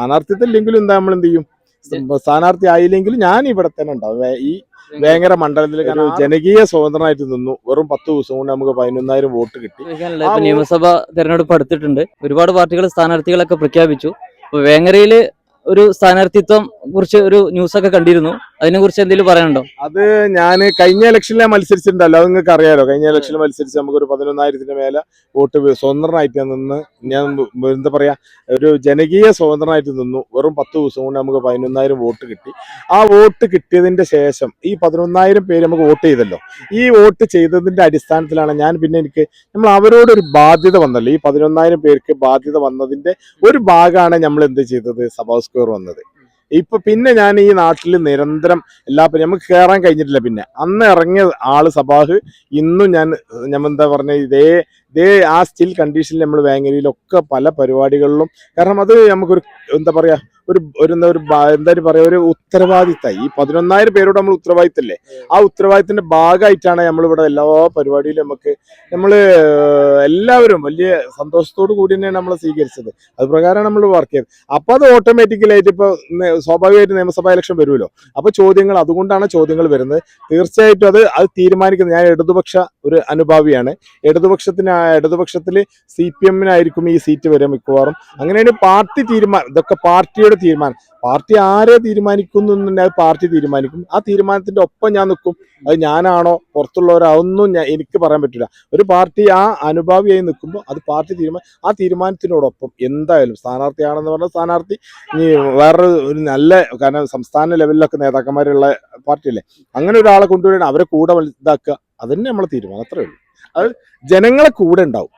സ്ഥാനാർത്ഥിത്വമില്ലെങ്കിലും എന്താ നമ്മൾ എന്ത് ചെയ്യും, സ്ഥാനാർത്ഥി ആയില്ലെങ്കിലും ഞാൻ ഇവിടെ തന്നെ ഉണ്ടാവും. ഈ വേങ്ങര മണ്ഡലത്തിൽ ജനകീയ സ്വതന്ത്രമായിട്ട് നിന്നു. വെറും 10 ദിവസം കൊണ്ട് നമുക്ക് 11,000 വോട്ട് കിട്ടി. നിയമസഭാ തെരഞ്ഞെടുപ്പ് അടുത്തിട്ടുണ്ട്, ഒരുപാട് പാർട്ടികൾ സ്ഥാനാർത്ഥികളൊക്കെ പ്രഖ്യാപിച്ചു. വേങ്ങരയില് ഒരു സ്ഥാനാർത്ഥിത്വം കുറിച്ച് ഒരു ന്യൂസ് ഒക്കെ കണ്ടിരുന്നു, അതിനെ കുറിച്ച് എന്തെങ്കിലും പറയാനുണ്ടോ? അത് ഞാൻ കഴിഞ്ഞ ഇലക്ഷനിൽ മത്സരിച്ചിട്ടുണ്ടല്ലോ, അത് നിങ്ങൾക്ക് അറിയാലോ. കഴിഞ്ഞ ഇലക്ഷനിൽ മത്സരിച്ച് നമുക്കൊരു 11,000 മേലെ വോട്ട് സ്വതന്ത്രമായിട്ട് നിന്ന്, ഞാൻ എന്താ പറയാ, ഒരു ജനകീയ സ്വതന്ത്രമായിട്ട് നിന്നു. വെറും 10 ദിവസം കൊണ്ട് നമുക്ക് 11,000 വോട്ട് കിട്ടി. ആ വോട്ട് കിട്ടിയതിന്റെ ശേഷം ഈ 11,000 പേര് നമുക്ക് വോട്ട് ചെയ്തല്ലോ. ഈ വോട്ട് ചെയ്തതിന്റെ അടിസ്ഥാനത്തിലാണ് എനിക്ക് നമ്മൾ അവരോടൊരു ബാധ്യത വന്നല്ലോ. ഈ 11,000 പേർക്ക് ബാധ്യത വന്നതിന്റെ ഒരു ഭാഗമാണ് നമ്മൾ എന്ത് ചെയ്തത്, സഭാ സ്ക്വയർ വന്നത്. ഇപ്പൊ ഞാൻ ഈ നാട്ടിൽ നിരന്തരം നമുക്ക് കയറാൻ കഴിഞ്ഞിട്ടില്ല. പിന്നെ അന്ന് ഇറങ്ങിയ ആള് സഭാഹ് ഇന്നും ഞാൻ എന്താ പറഞ്ഞ ഇതേ ആ സ്റ്റിൽ കണ്ടീഷനിൽ നമ്മൾ വേങ്ങരയിലൊക്കെ പല പരിപാടികളിലും, കാരണം അത് നമുക്കൊരു എന്താ പറയാ ഒരു ഉത്തരവാദിത്തമായി. ഈ 11,000 പേരോട് നമ്മൾ ഉത്തരവാദിത്തല്ലേ, ആ ഉത്തരവാദിത്തത്തിന്റെ ഭാഗമായിട്ടാണ് നമ്മളിവിടെ എല്ലാ പരിപാടിയിലും നമ്മൾ എല്ലാവരും വലിയ സന്തോഷത്തോടു കൂടി തന്നെയാണ് നമ്മൾ സ്വീകരിച്ചത്. അത് പ്രകാരമാണ് നമ്മൾ വർക്ക് ചെയ്തത്. അപ്പൊ അത് ഓട്ടോമാറ്റിക്കലായിട്ട് ഇപ്പൊ സ്വാഭാവികമായിട്ട് നിയമസഭാ ഇലക്ഷൻ വരുമല്ലോ. അപ്പൊ അതുകൊണ്ടാണ് ചോദ്യങ്ങൾ വരുന്നത്. തീർച്ചയായിട്ടും അത് തീരുമാനിക്കുന്നത് ഞാൻ ഇടതുപക്ഷ ഒരു അനുഭാവിയാണ്. ഇടതുപക്ഷത്തിൽ CPM-നായിരിക്കും ഈ സീറ്റ് വരെ മിക്കവാറും. അങ്ങനെയാണ് പാർട്ടി ഇതൊക്കെ പാർട്ടിയുടെ തീരുമാനം. പാർട്ടി ആരെ തീരുമാനിക്കുന്നുണ്ടെങ്കിൽ അത് പാർട്ടി തീരുമാനിക്കും. ആ തീരുമാനത്തിന്റെ ഒപ്പം ഞാൻ നിൽക്കും. അത് ഞാനാണോ പുറത്തുള്ളവരാതൊന്നും എനിക്ക് പറയാൻ പറ്റില്ല. ഒരു പാർട്ടി ആ അനുഭാവിയായി നിൽക്കുമ്പോൾ അത് പാർട്ടി ആ തീരുമാനത്തിനോടൊപ്പം എന്തായാലും സ്ഥാനാർത്ഥിയാണെന്ന് പറഞ്ഞാൽ സ്ഥാനാർത്ഥി ഇനി ഒരു നല്ല, കാരണം സംസ്ഥാന ലെവലിലൊക്കെ നേതാക്കന്മാരുള്ള പാർട്ടിയല്ലേ, അങ്ങനെ ഒരാളെ കൊണ്ടുവരണം, അവരെ കൂടെ ഇതാക്കുക, അതന്നെ നമ്മളെ തീരുമാനം. അത്രേ ഉള്ളൂ. അത് ജനങ്ങളെ കൂടെ ഉണ്ടാവും.